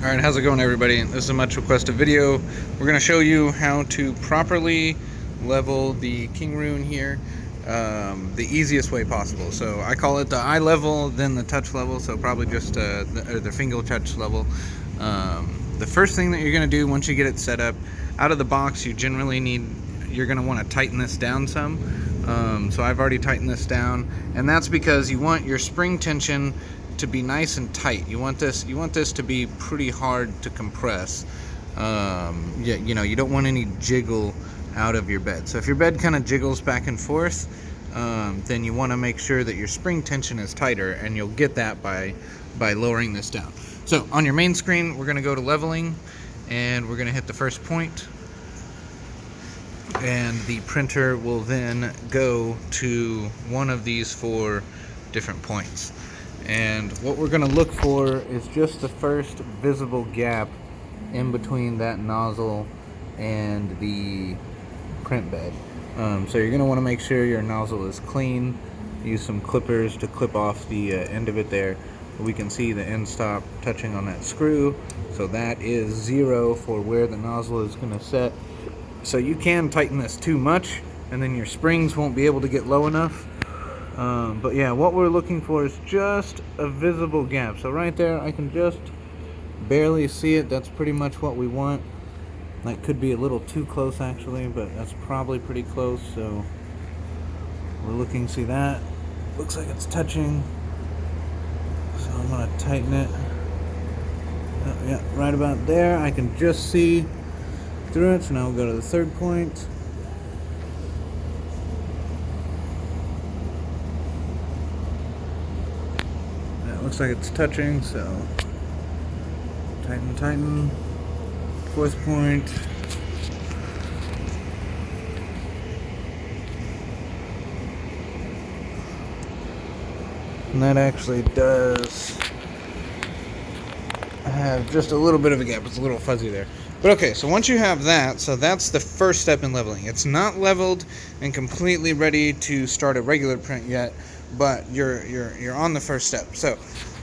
Alright, how's it going, everybody? This is a much requested video. We're going to show you how to properly level the KingRoon here the easiest way possible. So I call it the eye level, then the touch level, so probably just the finger touch level. The first thing that you're going to do once you get it set up, out of the box, you're going to want to tighten this down some. So I've already tightened this down, and that's because you want your spring tension to be nice and tight. You want this to be pretty hard to compress. You know, you don't want any jiggle out of your bed. So if your bed kind of jiggles back and forth, then you want to make sure that your spring tension is tighter, and you'll get that by lowering this down. So on your main screen, we're going to go to leveling, and we're going to hit the first point, and the printer will then go to one of these 4 different points. And what we're going to look for is just the first visible gap in between that nozzle and the print bed. So you're going to want to make sure your nozzle is clean. Use some clippers to clip off the end of it there. We can see the end stop touching on that screw. So that is 0 for where the nozzle is going to set. So you can tighten this too much, and then your springs won't be able to get low enough. But yeah, what we're looking for is just a visible gap. So right there, I can just barely see it. That's pretty much what we want. That could be a little too close actually, but that's probably pretty close. So we're looking, see that? Looks like it's touching. So I'm gonna tighten it. Yeah, right about there. I can just see through it. So now we'll go to the third point. Looks like it's touching, so tighten. Fourth point. And that actually does have just a little bit of a gap. It's a little fuzzy there. But okay, so once you have that, so that's the first step in leveling. It's not leveled and completely ready to start a regular print yet, but you're on the first step. So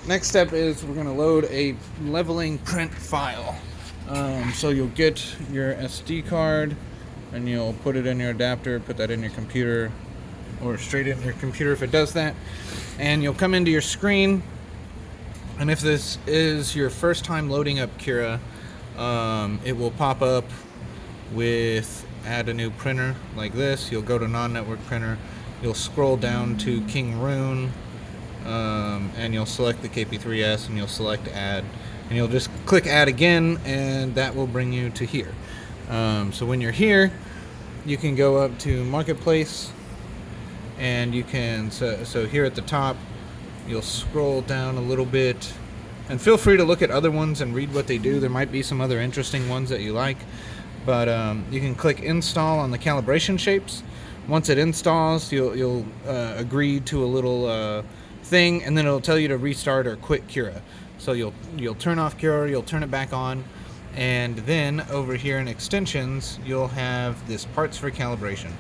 next step is we're going to load a leveling print file. So you'll get your SD card and you'll put it in your adapter, put that in your computer, or straight in your computer if it does that, and you'll come into your screen. And if this is your first time loading up Cura, it will pop up with add a new printer like this. You'll go to non-network printer, you'll scroll down to KingRoon, and you'll select the KP3S, and you'll select add, and you'll just click add again, and that will bring you to here. So when you're here, you can go up to marketplace, and you can, so here at the top, you'll scroll down a little bit, and feel free to look at other ones and read what they do. There might be some other interesting ones that you like, but you can click install on the calibration shapes. Once it installs, you'll agree to a little thing, and then it'll tell you to restart or quit Cura. So you'll turn off Cura, you'll turn it back on, and then over here in extensions, you'll have this parts for calibration.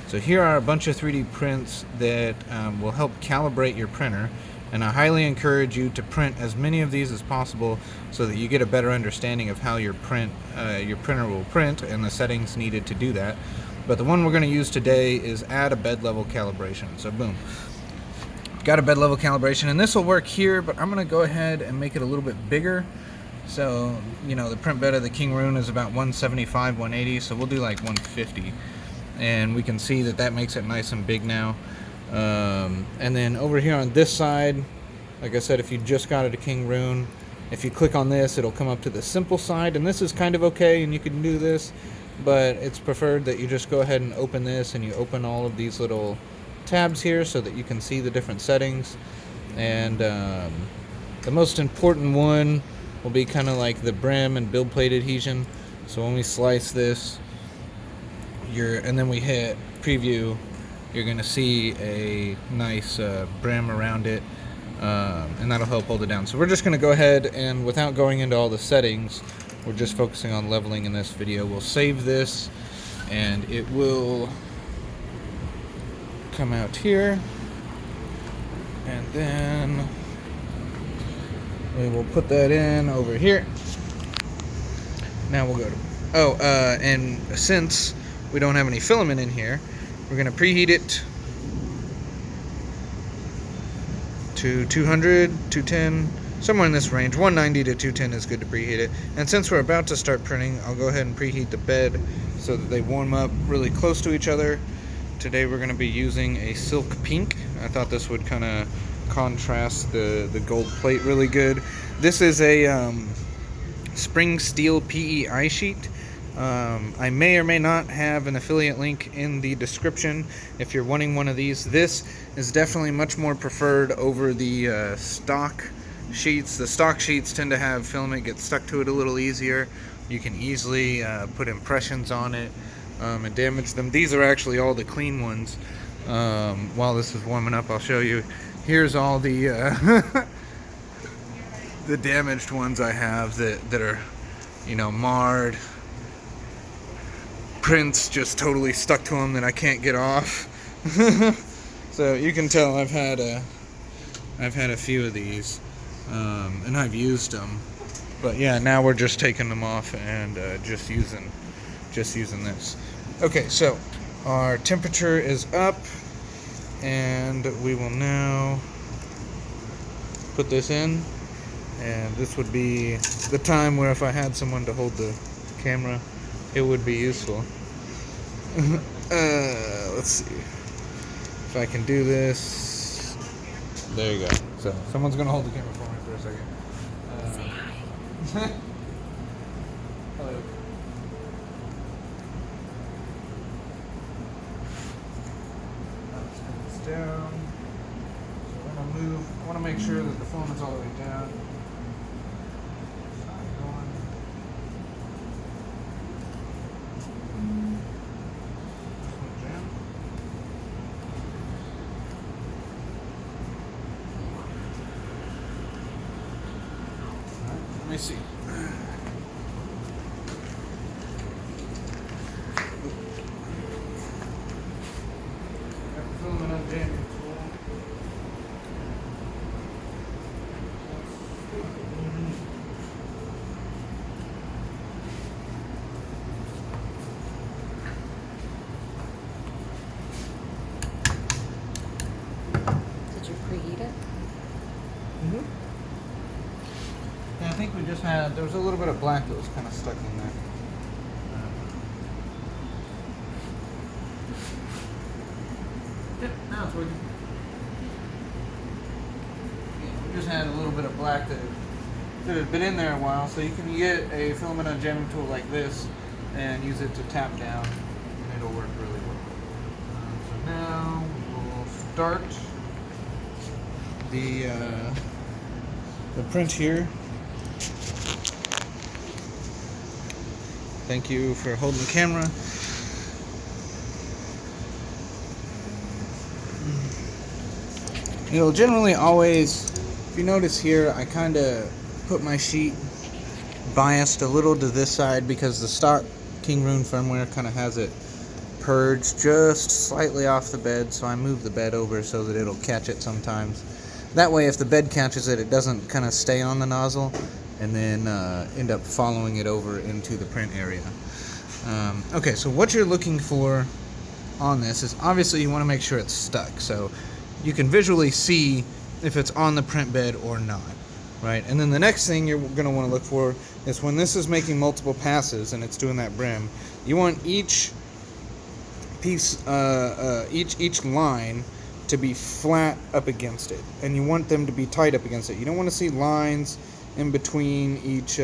So here are a bunch of 3D prints that will help calibrate your printer, and I highly encourage you to print as many of these as possible so that you get a better understanding of how your printer will print and the settings needed to do that. But the one we're going to use today is add a bed level calibration. So boom, got a bed level calibration, and this will work here, but I'm going to go ahead and make it a little bit bigger. So, you know, the print bed of the KingRoon is about 175, 180, so we'll do like 150. And we can see that that makes it nice and big now. And then over here on this side, like I said, if you just got it a KingRoon, if you click on this, it'll come up to the simple side, and this is kind of okay, and you can do this, but it's preferred that you just go ahead and open this, and you open all of these little tabs here so that you can see the different settings. And the most important one will be kind of like the brim and build plate adhesion. So when we slice this, and then we hit preview, you're going to see a nice brim around it, and that'll help hold it down. So we're just going to go ahead, and without going into all the settings, we're just focusing on leveling in this video. We'll save this, and it will come out here, and then we will put that in over here. Now we'll go to, and since we don't have any filament in here, we're going to preheat it to 200, 210, somewhere in this range. 190 to 210 is good to preheat it. And since we're about to start printing, I'll go ahead and preheat the bed so that they warm up really close to each other. Today we're going to be using a silk pink. I thought this would kind of contrast the gold plate really good. This is a spring steel PEI sheet. I may or may not have an affiliate link in the description if you're wanting one of these. This is definitely much more preferred over the stock sheets. The stock sheets tend to have filament get stuck to it a little easier. You can easily put impressions on it and damage them. These are actually all the clean ones. While this is warming up, I'll show you. Here's all the the damaged ones I have that are, you know, marred. Prints just totally stuck to them that I can't get off. So you can tell I've had a few of these, and I've used them. But yeah, now we're just taking them off and just using this. Okay, so our temperature is up, and we will now put this in. And this would be the time where if I had someone to hold the camera, it would be useful. Let's see if I can do this. There you go. So someone's gonna hold the camera for me for a second. Say hi. Hello. Let's turn this down. So when I move, I want to make sure that the film is all the way down. Let me see. Got the filament unjamming tool. Did you preheat it? Mm-hmm. Yeah, I think we just had, there was a little bit of black that was kind of stuck in there. Yep, now it's working. Yeah, we just had a little bit of black that had been in there a while, so you can get a filament unjamming tool like this and use it to tap down, and it'll work really well. So now we'll start the print here. Thank you for holding the camera. It'll generally always, if you notice here, I kind of put my sheet biased a little to this side because the stock KingRoon firmware kind of has it purged just slightly off the bed, so I move the bed over so that it'll catch it sometimes. That way, if the bed catches it, it doesn't kind of stay on the nozzle and then end up following it over into the print area. Okay, so what you're looking for on this is obviously you want to make sure it's stuck. So you can visually see if it's on the print bed or not, right? And then the next thing you're going to want to look for is when this is making multiple passes and it's doing that brim, you want each piece, each line to be flat up against it, and you want them to be tight up against it. You don't want to see lines in between each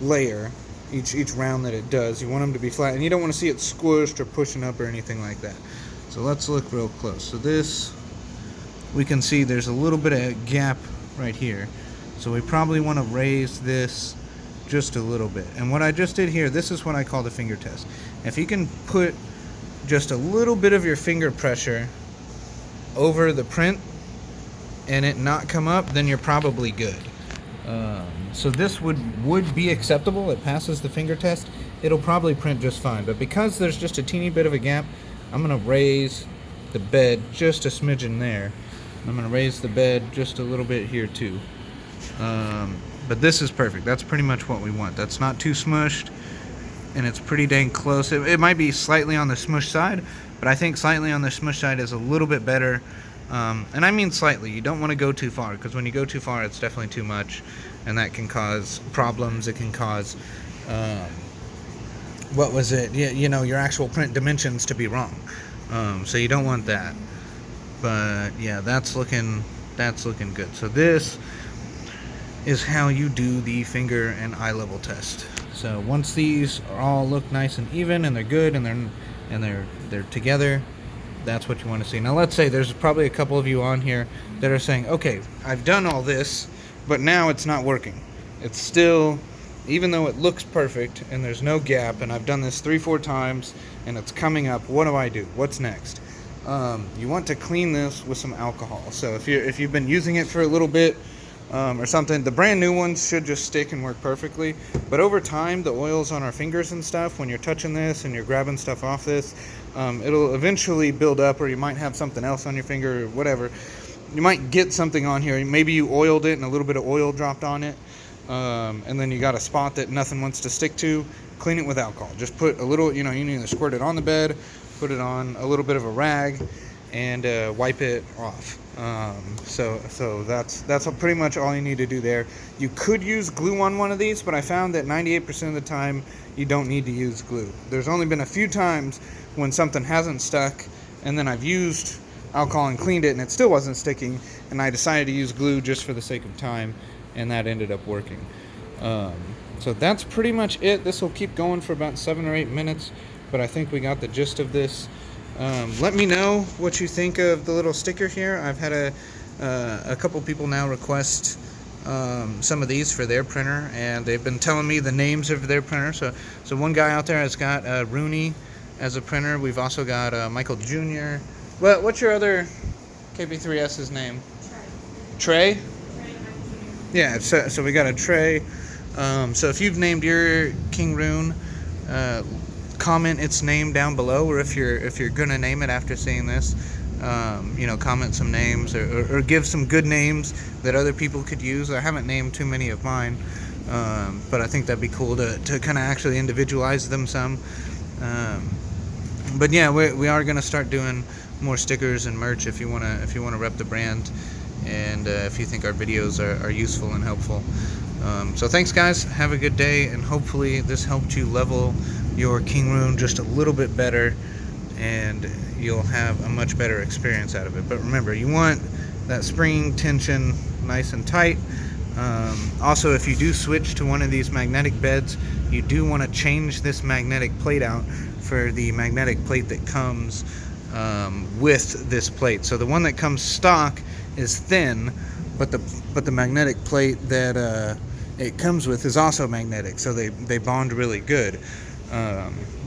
layer, each round that it does. You want them to be flat, and you don't want to see it squished or pushing up or anything like that. So let's look real close. So this, we can see there's a little bit of gap right here. So we probably want to raise this just a little bit. And what I just did here, this is what I call the finger test. If you can put just a little bit of your finger pressure over the print and it not come up, then you're probably good. So this would be acceptable. It passes the finger test. It'll probably print just fine. But because there's just a teeny bit of a gap, I'm going to raise the bed just a smidgen there. I'm going to raise the bed just a little bit here too. But this is perfect. That's pretty much what we want. That's not too smushed, and it's pretty dang close. It might be slightly on the smush side, but I think slightly on the smush side is a little bit better. And I mean slightly. You don't want to go too far, because when you go too far, it's definitely too much, and that can cause problems. It can cause, what was it? Yeah, you know, your actual print dimensions to be wrong. So you don't want that. But yeah, that's looking good. So this is how you do the finger and eye level test. So once these all look nice and even, and they're good, and they're together, that's what you want to see. Now let's say there's probably a couple of you on here that are saying, okay, I've done all this, but now it's not working. It's still, even though it looks perfect and there's no gap, and I've done this 3-4 times and it's coming up, what do? What's next? You want to clean this with some alcohol. So if you've been using it for a little bit, or something, the brand new ones should just stick and work perfectly. But over time, the oils on our fingers and stuff, when you're touching this and you're grabbing stuff off this, it'll eventually build up, or you might have something else on your finger or whatever. You might get something on here. Maybe you oiled it and a little bit of oil dropped on it, and then you got a spot that nothing wants to stick to. Clean it with alcohol. Just put a little, you need to squirt it on the bed, put it on a little bit of a rag, and wipe it off. So that's pretty much all you need to do there. You could use glue on one of these, but I found that 98% of the time you don't need to use glue. There's only been a few times when something hasn't stuck, and then I've used alcohol and cleaned it and it still wasn't sticking, and I decided to use glue just for the sake of time, and that ended up working. So that's pretty much it. This will keep going for about 7 or 8 minutes, but I think we got the gist of this. Let me know what you think of the little sticker here. I've had a couple people now request some of these for their printer, and they've been telling me the names of their printer. So one guy out there has got Rooney as a printer. We've also got Michael Jr. What's your other KP3S's name? Trey? Yeah, so we got a Trey. So if you've named your KingRoon, comment its name down below, or if you're gonna name it after seeing this, comment some names, or give some good names that other people could use. I haven't named too many of mine, but I think that'd be cool to kind of actually individualize them some. But yeah, we are gonna start doing more stickers and merch if you wanna rep the brand, and if you think our videos are useful and helpful. So thanks guys, have a good day, and hopefully this helped you level your KingRoon just a little bit better, and you'll have a much better experience out of it. But remember, you want that spring tension nice and tight. Also, if you do switch to one of these magnetic beds, you do want to change this magnetic plate out for the magnetic plate that comes with this plate. So the one that comes stock is thin, but the magnetic plate that it comes with is also magnetic, so they bond really good.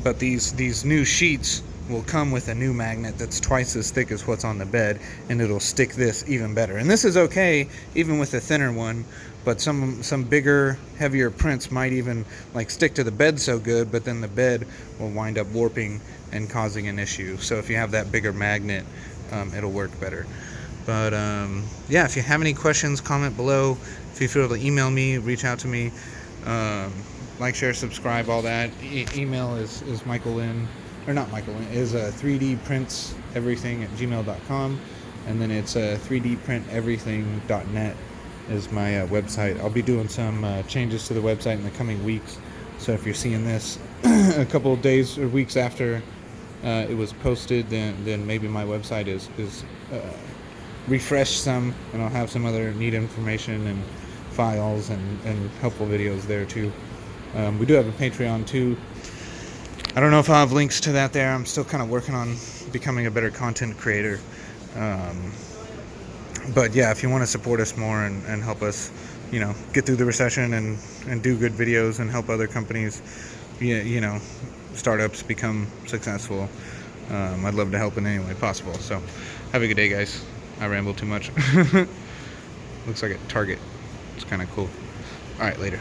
But these new sheets will come with a new magnet that's twice as thick as what's on the bed, and it'll stick this even better. And this is okay even with a thinner one, but some bigger, heavier prints might even stick to the bed so good, but then the bed will wind up warping and causing an issue. So if you have that bigger magnet, it'll work better. But yeah, if you have any questions, comment below. Feel free to email me, reach out to me. Like, share, subscribe, all that. Email is Michael Lynn, or not Michael Lynn, is 3dprintseverything@gmail.com, and then it's 3dprinteverything.net is my website. I'll be doing some changes to the website in the coming weeks, so if you're seeing this a couple of days or weeks after it was posted, then maybe my website is refreshed some, and I'll have some other neat information and files and helpful videos there too. We do have a Patreon too. I don't know if I'll have links to that there. I'm still kind of working on becoming a better content creator. But yeah, if you want to support us more and help us, get through the recession and do good videos and help other companies, startups become successful, I'd love to help in any way possible. So have a good day, guys. I rambled too much. Looks like a Target. It's kind of cool. All right, later.